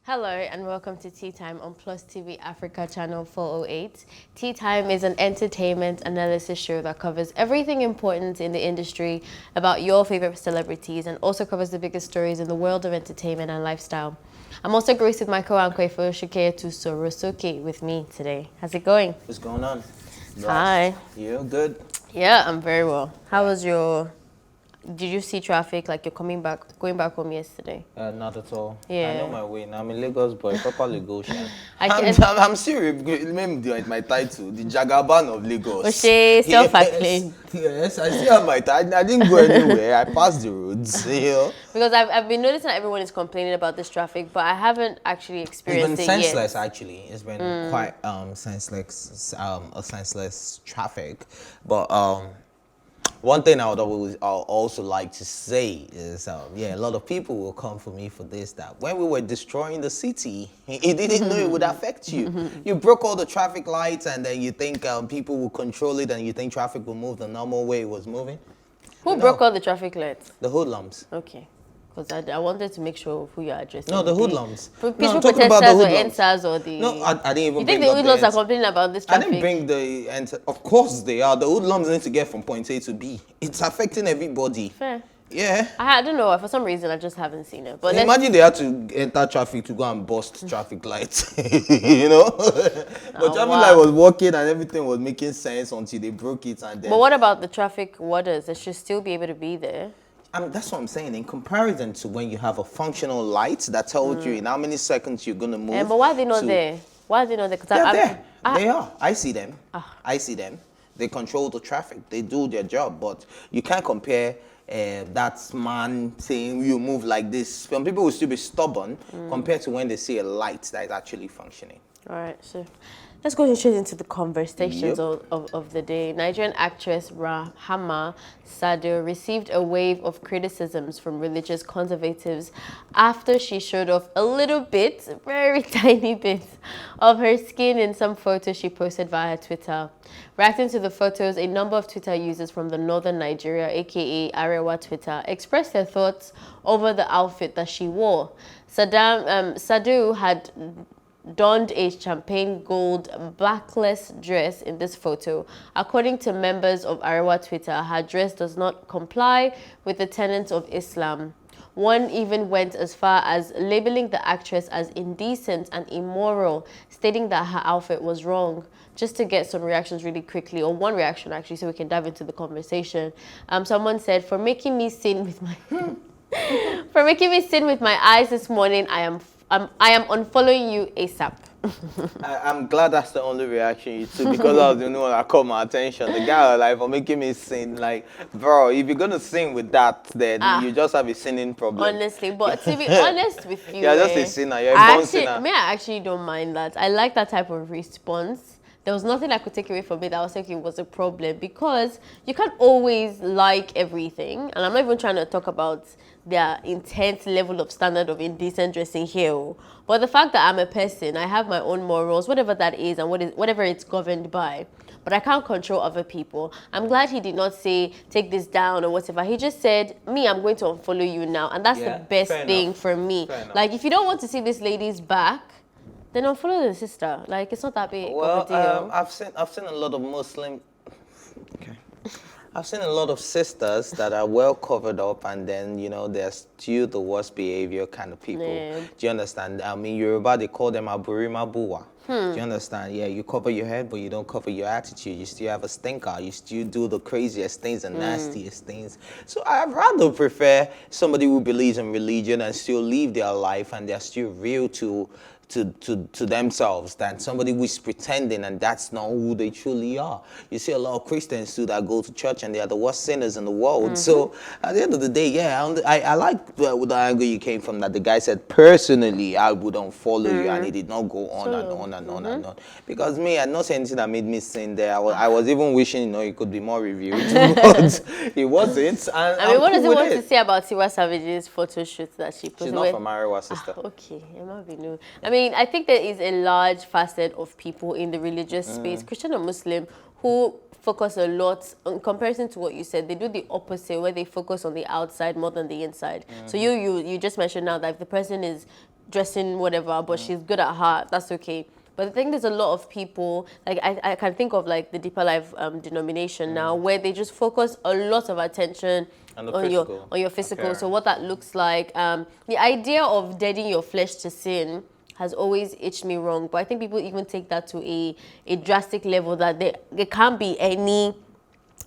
Hello and welcome to Tea Time on Plus TV Africa channel 408. Tea Time is an entertainment analysis show that covers everything important in the industry about your favorite celebrities and also covers the biggest stories in the world of entertainment and lifestyle. I'm also graced with my co-anchor Shiketu Sorosoke with me today. How's it going? What's going on? Hi. You good? Yeah, I'm very well. How was your... Did you see traffic like you're going back home yesterday? Not at all. Yeah. I know my way. Now I'm a Lagos boy, proper Lagosian. I I'm, can't... I'm serious. Remember my title, the Jagaban of Lagos. Oshe, self-acclaimed. Yes, I still have my title. I didn't go anywhere. I passed the roads. Because I've been noticing that everyone is complaining about this traffic, but I haven't actually experienced It's been it senseless, yet. actually. It's been quite senseless, a senseless traffic. But one thing I would also like to say is, a lot of people will come for me for this, that when we were destroying the city, you didn't know it would affect you. You broke all the traffic lights and then you think people will control it and you think traffic will move the normal way it was moving. Who broke all the traffic lights? The hoodlums. Okay. Because I wanted to make sure who you're addressing. No, the hoodlums. Peaceful I'm talking about the protesters or hoodlums. NSAS or the... No, I didn't even You bring think the up hoodlums the are complaining about this I traffic? didn't bring the... Of course they are. The hoodlums need to get from point A to B. It's affecting everybody. Fair. Yeah. I don't know. For some reason, I just haven't seen it. But Imagine they had to enter traffic to go and bust traffic lights, you know? But traffic light was working and everything was making sense until they broke it and then... But what about the traffic warders? They should still be able to be there. That's what I'm saying. In comparison to when you have a functional light that tells you in how many seconds you're going to move. But why are they not there? Why are they not there? They're there. They are. I see them. I see them. They control the traffic. They do their job. But you can't compare that man saying you move like this. Some people will still be stubborn compared to when they see a light that is actually functioning. All right, so let's go straight into the conversations of the day. Nigerian actress Rahama Sadau received a wave of criticisms from religious conservatives after she showed off a little bit, a very tiny bit, of her skin in some photos she posted via Twitter. Reacting to the photos, a number of Twitter users from the northern Nigeria, aka Arewa Twitter, expressed their thoughts over the outfit that she wore. Sadau had donned a champagne gold backless dress in this photo. According to members of Arewa Twitter, her dress does not comply with the tenets of Islam. One even went as far as labeling the actress as indecent and immoral, stating that her outfit was wrong. Just to get some reactions really quickly, or one reaction actually, so we can dive into the conversation. Someone said, for making me sin with my eyes this morning, I am unfollowing you ASAP. I'm glad that's the only reaction you took because I was the only one that caught my attention. The guy was like, for making me sin, like, bro, if you're gonna sing with that, then you just have a sinning problem. Honestly, but to be honest with you, you're just a sinner. You're a born sinner. I actually don't mind that. I like that type of response. There was nothing I could take away from it that I was thinking was a problem because you can't always like everything. And I'm not even trying to talk about their intense level of standard of indecent dressing here. But the fact that I'm a person, I have my own morals, whatever that is and whatever it's governed by. But I can't control other people. I'm glad he did not say, take this down or whatever. He just said, me, I'm going to unfollow you now. And that's the best thing for me. Like, if you don't want to see this lady's back, then unfollow the sister. Like, it's not that big of a deal. I've seen a lot of Muslim... Okay. I've seen a lot of sisters that are well covered up and then, you know, they're still the worst behavior kind of people. Yeah. Do you understand? I mean, Yoruba, they call them aburima buwa. Do you understand? Yeah, you cover your head, but you don't cover your attitude. You still have a stinker. You still do the craziest things and nastiest things. So I'd rather prefer somebody who believes in religion and still live their life and they're still real to themselves than somebody who is pretending and that's not who they truly are. You see a lot of Christians too that go to church and they are the worst sinners in the world. So at the end of the day, I like the angle you came from, that the guy said, personally, I would unfollow you, and he did not go on and on and on and on. Because me, I had not said anything that made me sin there. I was even wishing, you know, it could be more reviewed, but it wasn't. And I mean, what does he want to say about Tiwa Savage's photo shoot that she posted? She's not from Arewa, sister. Okay, it might be new. I mean, I think there is a large facet of people in the religious space, Christian or Muslim, who focus a lot, in comparison to what you said, they do the opposite, where they focus on the outside more than the inside. So you just mentioned now that if the person is dressing whatever, but she's good at heart. That's okay. But I think there's a lot of people, like I can think of like the Deeper Life denomination now, where they just focus a lot of attention And the on your physical. So what that looks like. The idea of deadening your flesh to sin has always itched me wrong. But I think people even take that to a drastic level that there can't be any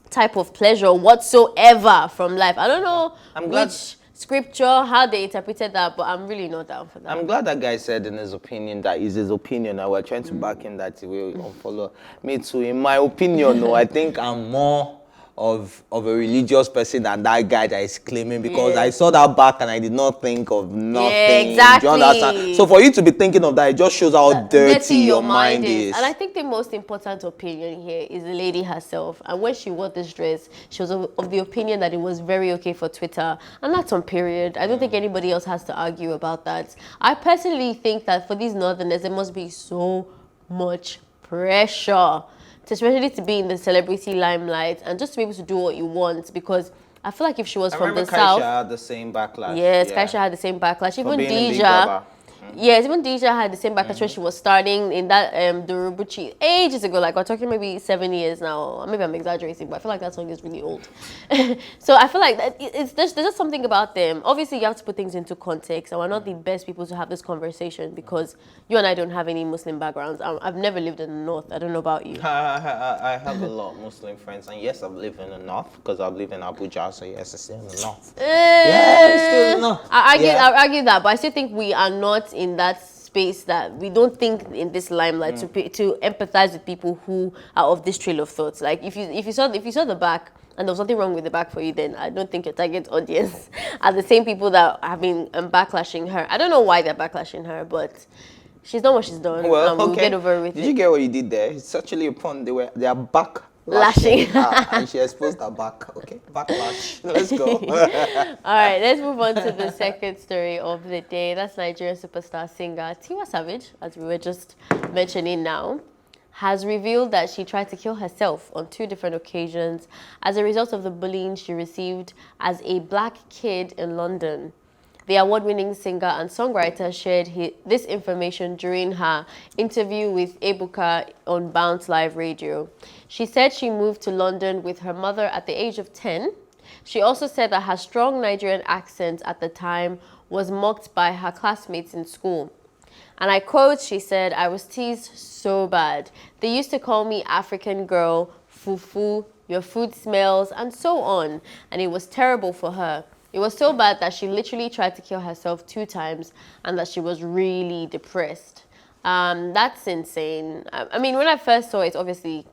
type of pleasure whatsoever from life. I don't know which scripture, how they interpreted that, but I'm really not down for that. I'm glad that guy said in his opinion that is his opinion, and we're trying to back him that he will unfollow me too. In my opinion, no, I think I'm more of a religious person than that guy that is claiming, because I saw that back and I did not think of nothing. Yeah, exactly. Do you understand? So for you to be thinking of that, it just shows how dirty your mind is. And I think the most important opinion here is the lady herself. And when she wore this dress, she was of the opinion that it was very okay for Twitter. And that's on period. I don't think anybody else has to argue about that. I personally think that for these northerners, there must be so much pressure, especially to be in the celebrity limelight and just to be able to do what you want, because I feel like if she was from the south, Kaisha had the same backlash. Yes, Kaisha had the same backlash. Even being Deja. Yes, even Deja had the same backlash when she was starting in that Durubuchi ages ago. Like we're talking maybe 7 years now. Maybe I'm exaggerating, but I feel like that song is really old. So I feel like that there's just something about them. Obviously, you have to put things into context, and we're not the best people to have this conversation because you and I don't have any Muslim backgrounds. I've never lived in the north. I don't know about you. I have a lot of Muslim friends, and yes, I've lived in the north because I've lived in Abuja, so yes, it's still in the north. Yeah, it's still in the north. I argue that, but I still think we are not in that space, that we don't think in this limelight to empathize with people who are of this trail of thoughts. Like if you saw the back and there was nothing wrong with the back for you, then I don't think your target audience are the same people that have been backlashing her. I don't know why they're backlashing her, but she's done what she's done. Well, and we'll get over with it. Did you get what you did there? It's actually a pun. They are back. Lashing. And she exposed her back. Okay, backlash. Let's go. All right, let's move on to the second story of the day. That's Nigerian superstar singer Tiwa Savage, as we were just mentioning now, has revealed that she tried to kill herself on 2 different occasions as a result of the bullying she received as a black kid in London. The award-winning singer and songwriter shared this information during her interview with Ebuka on Bounce Live Radio. She said she moved to London with her mother at the age of 10. She also said that her strong Nigerian accent at the time was mocked by her classmates in school. And I quote, she said, "I was teased so bad. They used to call me African girl, fufu, your food smells, and so on. And it was terrible for her. It was so bad that she literally tried to kill herself 2 times and that she was really depressed." That's insane. I mean, when I first saw it, obviously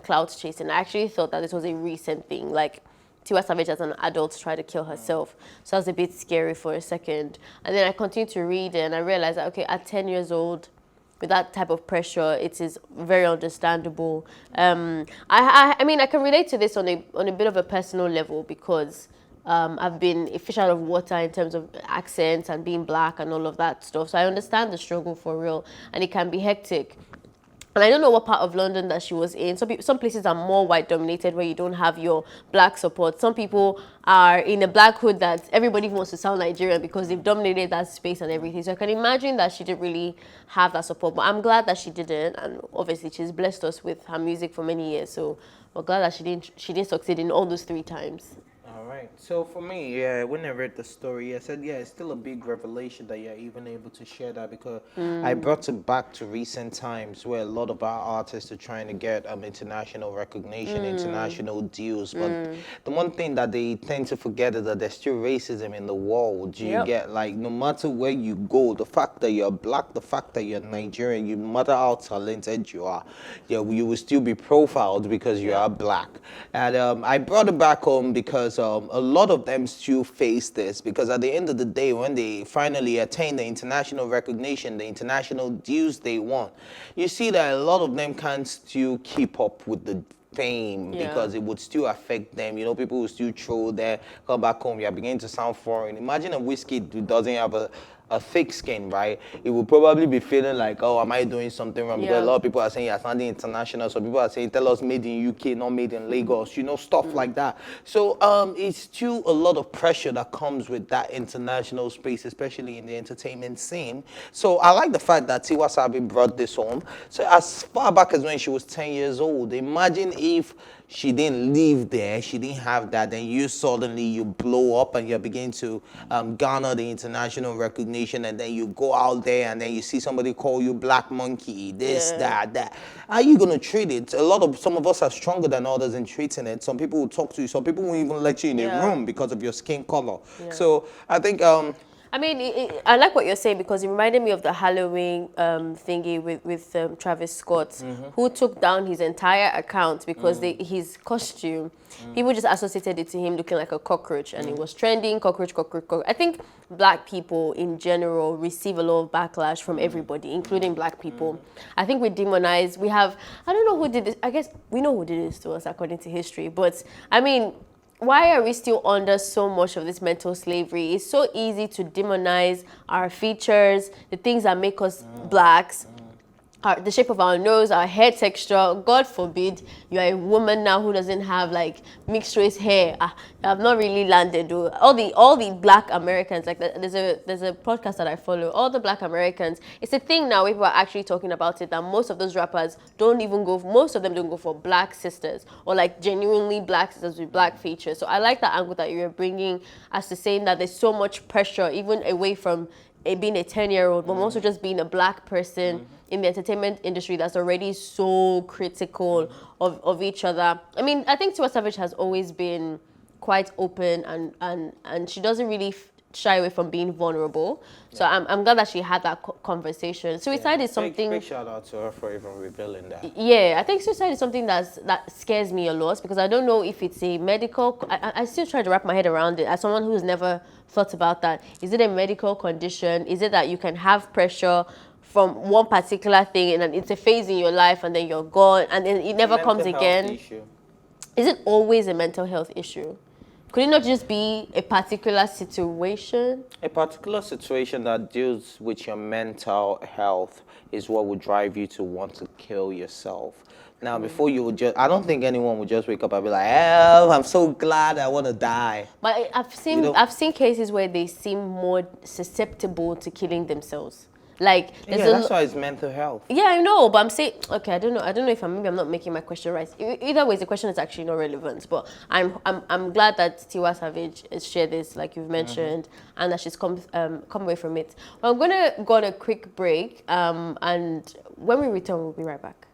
clout chasing, I actually thought that this was a recent thing. Like Tiwa Savage as an adult tried to kill herself. So I was a bit scary for a second. And then I continued to read it and I realized that, okay, at 10 years old, with that type of pressure, it is very understandable. I mean, I can relate to this on a bit of a personal level because I've been a fish out of water in terms of accents and being black and all of that stuff. So I understand the struggle for real, and it can be hectic. And I don't know what part of London that she was in. Some places are more white dominated where you don't have your black support. Some people are in a black hood that everybody wants to sound Nigerian because they've dominated that space and everything. So I can imagine that she didn't really have that support. But I'm glad that she didn't. And obviously she's blessed us with her music for many years. So we're glad that she didn't succeed in all those 3 times. All right. So for me, yeah, when I read the story, I said, yeah, it's still a big revelation that you're even able to share that, because I brought it back to recent times where a lot of our artists are trying to get international recognition, international deals. But the one thing that they tend to forget is that there's still racism in the world. You get, like, no matter where you go, the fact that you're black, the fact that you're Nigerian, no matter how talented you are, you will still be profiled because you are black. And I brought it back home because a lot of them still face this, because at the end of the day, when they finally attain the international recognition, the international dues they want, you see that a lot of them can't still keep up with the fame Yeah. because it would still affect them. You know, people will still troll there, come back home, you're beginning to sound foreign. Imagine a whiskey who doesn't have a thick skin, right? It will probably be feeling like, oh, am I doing something wrong? Because a lot of people are saying you're sounding international. So people are saying, tell us made in UK, not made in Lagos, you know, stuff like that. So it's still a lot of pressure that comes with that international space, especially in the entertainment scene. So I like the fact that Tiwa Sabi brought this home. So as far back as when she was 10 years old, imagine if she didn't live there, she didn't have that, then you suddenly you blow up and you begin to garner the international recognition, and then you go out there and then you see somebody call you black monkey, this, that. How are you gonna treat it? Some of us are stronger than others in treating it. Some people will talk to you, some people won't even let you in a room because of your skin color. So I think I mean, I like what you're saying because it reminded me of the Halloween thingy with Travis Scott, who took down his entire account because his costume, people just associated it to him looking like a cockroach, and it was trending, cockroach. I think black people in general receive a lot of backlash from everybody, including black people. I think we demonize, I don't know who did this, I guess we know who did this to us according to history, but I mean, why are we still under so much of this mental slavery? It's so easy to demonize our features, the things that make us blacks, the shape of our nose, our hair texture. God forbid you are a woman now who doesn't have like mixed race hair. I've not really landed though. All the black Americans, like there's a podcast that I follow. All the black Americans, it's a thing now. People are actually talking about it. That most of those rappers most of them don't go for black sisters or like genuinely black sisters with black features. So I like that angle that you're bringing as to saying that there's so much pressure even away from being a 10-year-old, but also just being a black person in the entertainment industry that's already so critical of each other. I mean, I think Tiwa Savage has always been quite open and she doesn't really shy away from being vulnerable. So I'm glad that she had that conversation. Suicide is something... Big shout out to her for even revealing that. Yeah, I think suicide is something that scares me a lot because I don't know if it's a medical... I still try to wrap my head around it as someone who's never thought about that. Is it a medical condition? Is it that you can have pressure from one particular thing and then it's a phase in your life and then you're gone and then it never comes again? Issue. Is it always a mental health issue? Could it not just be a particular situation? A particular situation that deals with your mental health is what would drive you to want to kill yourself. Now, before you would I don't think anyone would just wake up and be like, oh, I'm so glad I want to die. But I've seen cases where they seem more susceptible to killing themselves. Like that's why it's mental health. Yeah, I know, but I'm saying, okay, I don't know if I'm not making my question right. Either way, the question is actually not relevant. But I'm glad that Tiwa Savage has shared this, like you've mentioned, and that she's come away from it. Well, I'm gonna go on a quick break, and when we return, we'll be right back.